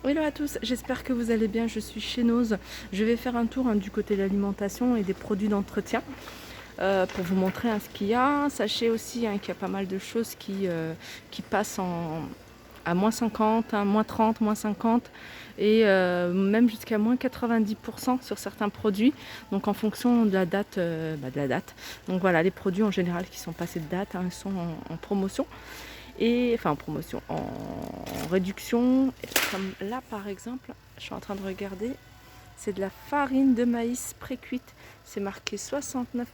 Hello à tous, j'espère que vous allez bien, je suis chez Nose. Je vais faire un tour du côté de l'alimentation et des produits d'entretien pour vous montrer ce qu'il y a. Sachez aussi qu'il y a pas mal de choses qui passent à moins 50, moins 30, moins 50 et même jusqu'à moins 90% sur certains produits. Donc en fonction de la date, Donc voilà, les produits en général qui sont passés de date sont en promotion. Enfin en promotion, en réduction, comme là par exemple, je suis en train de regarder, c'est de la farine de maïs pré-cuite, c'est marqué 69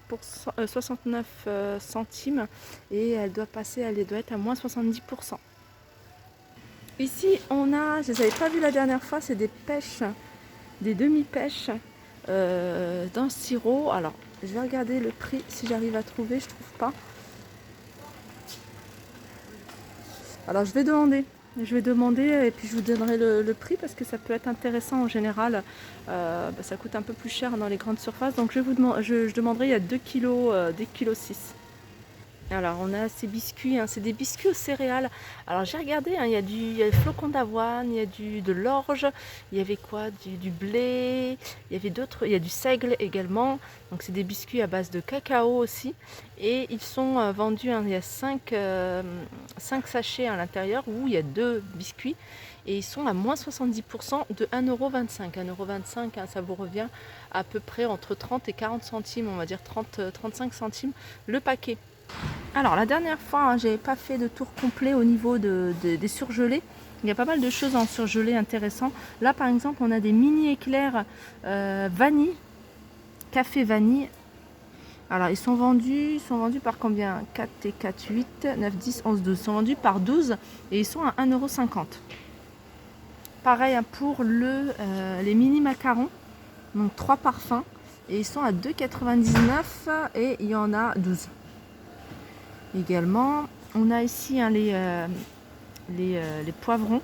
centimes et elle doit être à moins 70%. Ici on a, je ne les avais pas vu la dernière fois, c'est des pêches, des demi-pêches dans le sirop. Alors je vais regarder le prix si j'arrive à trouver, je trouve pas. Alors je vais demander et puis je vous donnerai le prix parce que ça peut être intéressant en général. Ça coûte un peu plus cher dans les grandes surfaces. Donc je demanderai, il y a 2 kg, 2,6 kg. Alors on a ces biscuits, c'est des biscuits aux céréales. Alors j'ai regardé, il y a des flocons d'avoine, il y a de l'orge, il y avait quoi, du blé, il y avait d'autres, il y a du seigle également. Donc c'est des biscuits à base de cacao aussi. Et ils sont vendus, il y a 5 sachets à l'intérieur où il y a 2 biscuits. Et ils sont à moins 70% de 1,25 €. 1,25 €, ça vous revient à peu près entre 30 et 40 centimes, on va dire 35 centimes le paquet. Alors la dernière fois, j'avais pas fait de tour complet au niveau des surgelés. Il y a pas mal de choses en surgelé intéressant. Là par exemple, on a des mini éclairs vanille, café vanille. Alors ils sont vendus par combien? 4 et 4, 8, 9, 10, 11, 12. Ils sont vendus par 12 et ils sont à 1,50 €. Pareil pour les mini macarons, donc 3 parfums. Et ils sont à 2,99 € et il y en a 12. Également, on a ici les poivrons.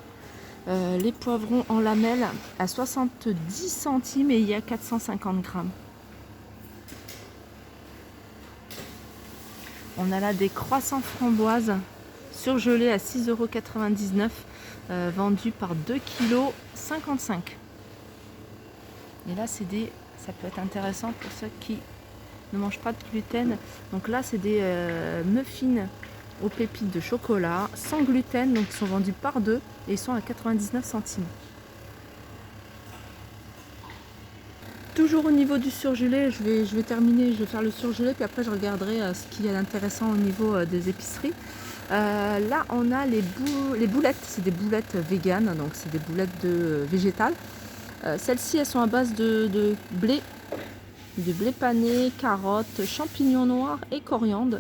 Les poivrons en lamelles à 70 centimes et il y a 450 grammes. On a là des croissants framboises surgelés à 6,99 €, vendus par 2,55 kg. Et là, ça peut être intéressant pour ceux qui ne mangent pas de gluten. Donc là, c'est des muffins aux pépites de chocolat sans gluten, donc ils sont vendus par 2 et ils sont à 99 centimes. Toujours au niveau du surgelé, je vais terminer, je vais faire le surgelé puis après je regarderai ce qu'il y a d'intéressant au niveau des épiceries. Là on a les boulettes, c'est des boulettes véganes, donc c'est des boulettes végétales. Celles-ci elles sont à base de blé pané, carottes, champignons noirs et coriandre.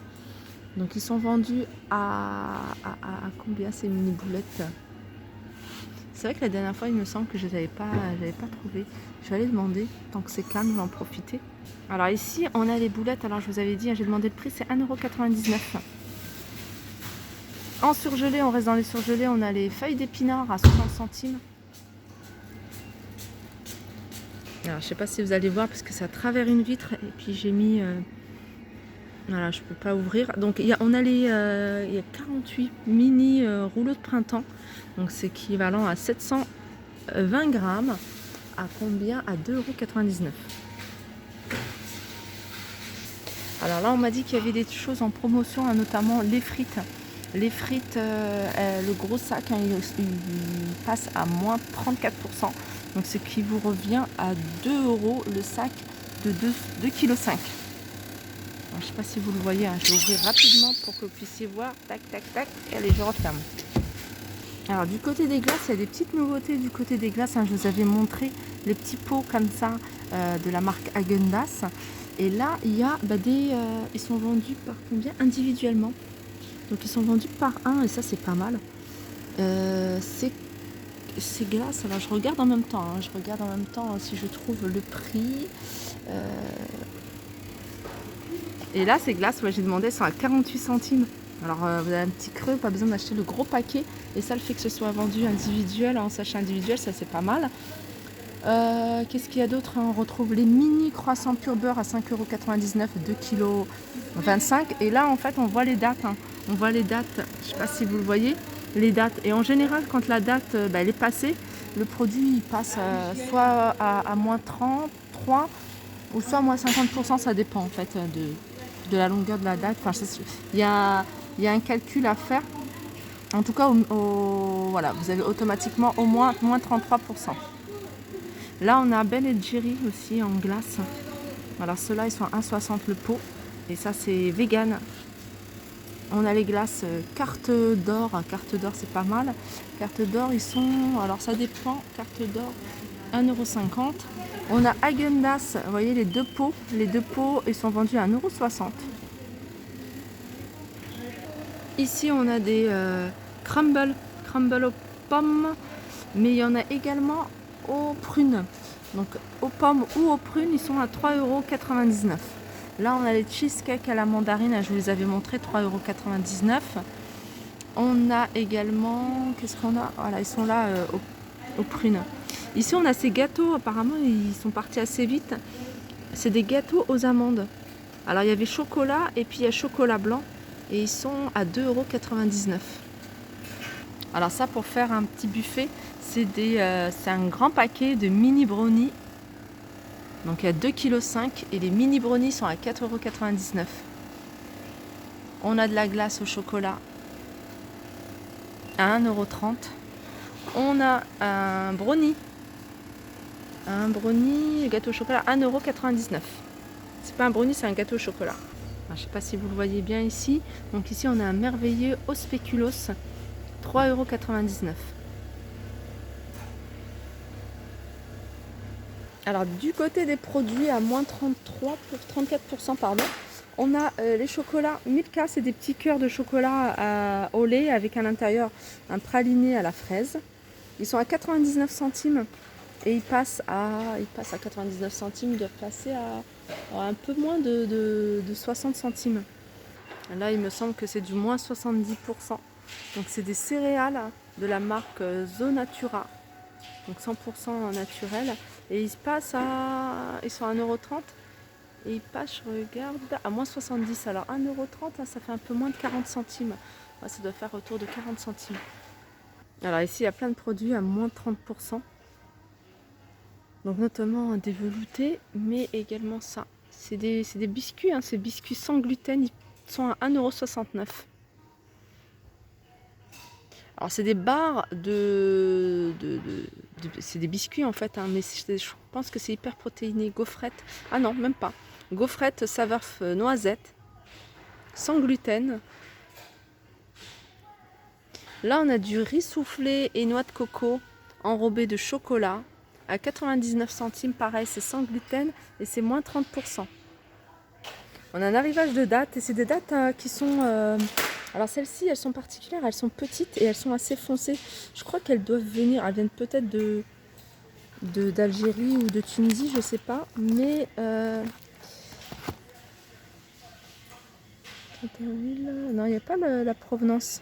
Donc ils sont vendus à combien ces mini boulettes? C'est vrai que la dernière fois il me semble que je n'avais pas trouvé. Je vais aller demander, tant que c'est calme, je vais en profiter. Alors ici on a les boulettes, alors je vous avais dit, j'ai demandé le prix, c'est 1,99 €. En surgelé, on reste dans les surgelés, on a les feuilles d'épinards à 60 centimes. Alors je sais pas si vous allez voir parce que c'est à travers une vitre et puis j'ai mis voilà, je peux pas ouvrir. Donc il y a 48 mini rouleaux de printemps, donc c'est équivalent à 720 grammes. À combien? À 2,99 €. Alors là on m'a dit qu'il y avait des choses en promotion, notamment les frites. Les frites, le gros sac, il passe à moins 34%. Donc ce qui vous revient à 2 € le sac de 2,5 kg. Je ne sais pas si vous le voyez, je vais ouvrir rapidement pour que vous puissiez voir. Tac, tac, tac. Et allez, je referme. Alors du côté des glaces, il y a des petites nouveautés du côté des glaces. Je vous avais montré les petits pots comme ça de la marque Häagen-Dazs. Et là, il y a ils sont vendus par combien? Individuellement. Donc ils sont vendus par 1 et ça c'est pas mal. Ces glaces, alors je regarde en même temps. Je regarde en même temps si je trouve le prix. Et là, ces glaces, j'ai demandé, sont à 48 centimes. Alors, vous avez un petit creux, pas besoin d'acheter le gros paquet. Et ça, le fait que ce soit vendu individuel, en sachet individuel, ça c'est pas mal. Qu'est-ce qu'il y a d'autre? On retrouve les mini croissants pur beurre à 5,99 €, 2,25 kg. Et là, en fait, on voit les dates. On voit les dates, je ne sais pas si vous le voyez, les dates. Et en général, quand la date elle est passée, le produit il passe soit à moins 33 ou soit à moins 50%, ça dépend en fait de la longueur de la date. Enfin, il y a un calcul à faire. En tout cas, voilà, vous avez automatiquement au moins 33%. Là, on a Ben & Jerry aussi en glace. Alors ceux-là, ils sont à 1,60 le pot. Et ça, c'est vegan. On a les glaces carte d'or. Carte d'or, c'est pas mal. Carte d'or, ils sont... Alors ça dépend. Carte d'or, 1,50 €. On a Häagen-Dazs. Vous voyez, les deux pots. Les deux pots, ils sont vendus à 1,60 €. Ici, on a des crumble aux pommes. Mais il y en a également aux prunes. Donc aux pommes ou aux prunes, ils sont à 3,99 €. Là, on a les cheesecakes à la mandarine, je vous les avais montrés, 3,99 €. On a également, qu'est-ce qu'on a? Voilà, ils sont là aux prunes. Ici, on a ces gâteaux, apparemment, ils sont partis assez vite. C'est des gâteaux aux amandes. Alors, il y avait chocolat et puis il y a chocolat blanc. Et ils sont à 2,99 €. Alors ça, pour faire un petit buffet, c'est un grand paquet de mini brownies. Donc il y a 2,5 kg et les mini brownies sont à 4,99 €. On a de la glace au chocolat à 1,30 €. On a un brownie gâteau au chocolat à 1,99 €. C'est pas un brownie, c'est un gâteau au chocolat. Alors, je ne sais pas si vous le voyez bien ici. Donc ici, on a un merveilleux au spéculoos, 3,99 €. Alors du côté des produits à moins 34%, pardon, on a les chocolats Milka, c'est des petits cœurs de chocolat au lait avec à l'intérieur un praliné à la fraise. Ils sont à 99 centimes et ils passent à 99 centimes, ils doivent passer à un peu moins de 60 centimes. Là, il me semble que c'est du moins 70%. Donc c'est des céréales de la marque Zonatura. Donc 100% naturel. Et ils sont à 1,30 € et ils passent, je regarde, à moins 70. Alors 1,30 €, ça fait un peu moins de 40 centimes. Ça doit faire autour de 40 centimes. Alors ici, il y a plein de produits à moins 30%. Donc notamment des veloutés, mais également ça. C'est des biscuits, hein, ces biscuits sans gluten, ils sont à 1,69 €. Alors c'est des barres c'est des biscuits en fait, hein, mais je pense que c'est hyper protéiné. Gaufrettes, ah non, même pas. Gaufrettes saveur noisette, sans gluten. Là on a du riz soufflé et noix de coco enrobé de chocolat à 99 centimes. Pareil, c'est sans gluten et c'est moins 30%. On a un arrivage de dattes et c'est des dattes qui sont... Alors celles-ci, elles sont particulières, elles sont petites et elles sont assez foncées. Je crois qu'elles doivent venir, elles viennent peut-être d'Algérie ou de Tunisie, je sais pas. Mais non, il n'y a pas la provenance.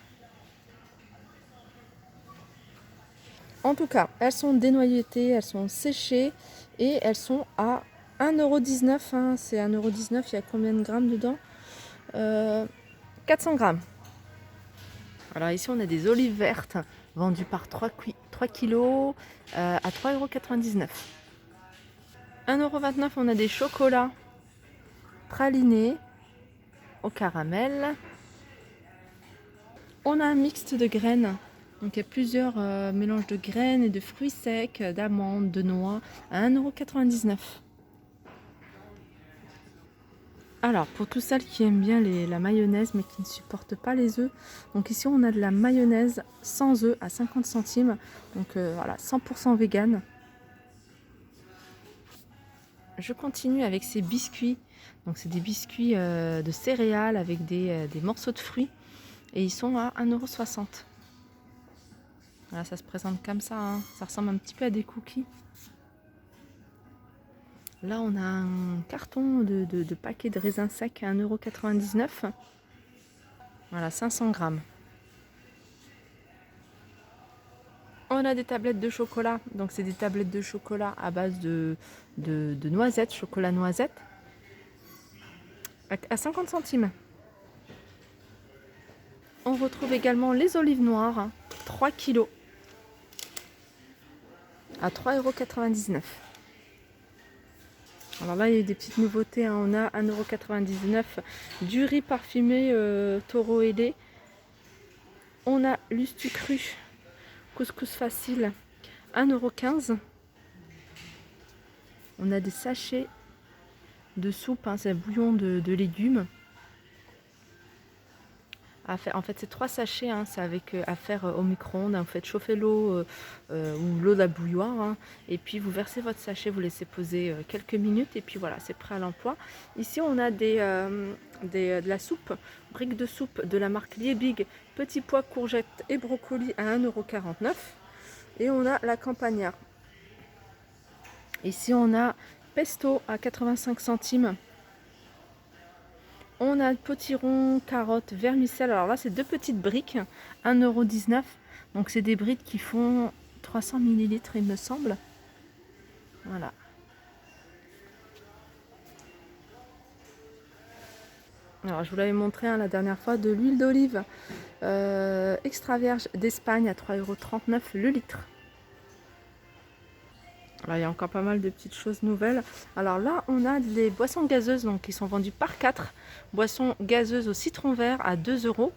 En tout cas, elles sont dénoyautées, elles sont séchées et elles sont à 1,19 €. Hein. C'est 1,19 €, il y a combien de grammes dedans 400 grammes. Alors ici, on a des olives vertes vendues par 3 kg à 3,99 €. 1,29 €, on a des chocolats pralinés au caramel. On a un mixte de graines. Donc il y a plusieurs mélanges de graines et de fruits secs, d'amandes, de noix à 1,99 €. Alors pour tous celles qui aiment bien la mayonnaise mais qui ne supportent pas les œufs, donc ici on a de la mayonnaise sans œufs à 50 centimes. Donc voilà, 100% vegan. Je continue avec ces biscuits. Donc c'est des biscuits de céréales avec des morceaux de fruits. Et ils sont à 1,60 €. Voilà, ça se présente comme ça. Hein. Ça ressemble un petit peu à des cookies. Là, on a un carton de paquets de raisins secs à 1,99 €. Voilà, 500 grammes. On a des tablettes de chocolat. Donc c'est des tablettes de chocolat à base de noisettes, chocolat noisette, à 50 centimes. On retrouve également les olives noires, 3 kg. à 3,99 €. Alors là, il y a des petites nouveautés, hein. On a 1,99 € du riz parfumé taureau ailé. On a l'ustu cru, couscous facile, 1,15 €. On a des sachets de soupe, hein, c'est un bouillon de légumes. À faire, en fait, c'est 3 sachets, hein, c'est avec à faire au micro-ondes, hein. Vous faites chauffer l'eau ou l'eau de la bouilloire, hein, et puis vous versez votre sachet, vous laissez poser quelques minutes et puis voilà, c'est prêt à l'emploi. Ici, on a de la soupe, briques de soupe de la marque Liebig, petits pois, courgettes et brocolis à 1,49 €. Et on a la campagnard. Ici, on a pesto à 85 centimes. On a potiron, carottes, vermicelle. Alors là, c'est 2 petites briques, 1,19 €. Donc, c'est des briques qui font 300 ml, il me semble. Voilà. Alors, je vous l'avais montré, hein, la dernière fois, de l'huile d'olive extra vierge d'Espagne à 3,39 € le litre. Alors, il y a encore pas mal de petites choses nouvelles. Alors là, on a des boissons gazeuses donc, qui sont vendues par 4. Boissons gazeuses au citron vert à 2 €.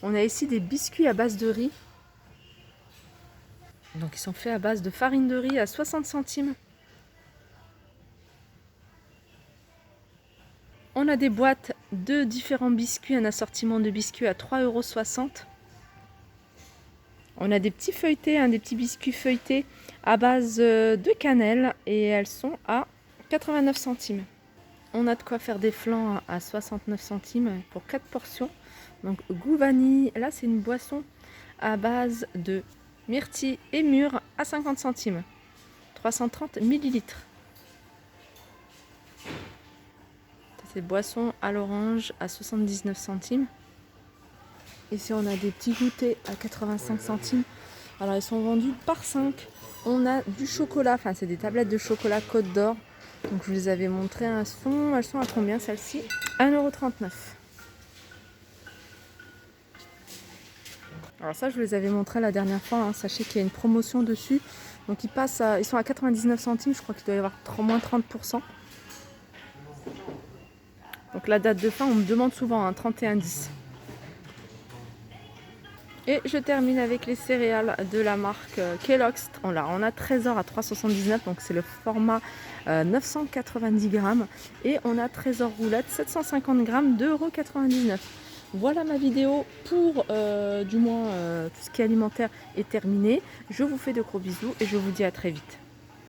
On a ici des biscuits à base de riz. Donc ils sont faits à base de farine de riz à 60 centimes. On a des boîtes de différents biscuits, un assortiment de biscuits à 3,60 €. On a des petits feuilletés, hein, des petits biscuits feuilletés à base de cannelle et elles sont à 89 centimes. On a de quoi faire des flans à 69 centimes pour 4 portions. Donc goût vanille, là c'est une boisson à base de myrtille et mûre à 50 centimes. 330 ml. C'est boisson à l'orange à 79 centimes. Ici on a des petits goûters à 85 centimes. Alors ils sont vendus par 5. On a du chocolat, enfin c'est des tablettes de chocolat Côte d'Or. Donc je vous les avais montré, elles sont à combien celles-ci? 1,39 €. Alors ça je vous les avais montré la dernière fois, hein. Sachez qu'il y a une promotion dessus. Donc ils sont à 99 centimes, je crois qu'il doit y avoir moins 30%. Donc la date de fin, on me demande souvent, hein, 31/10. Et je termine avec les céréales de la marque Kellogg's. On a Trésor à 3,79 €, donc c'est le format 990 grammes. Et on a Trésor roulette 750 grammes, 2,99 €. Voilà, ma vidéo pour du moins tout ce qui est alimentaire est terminée. Je vous fais de gros bisous et je vous dis à très vite.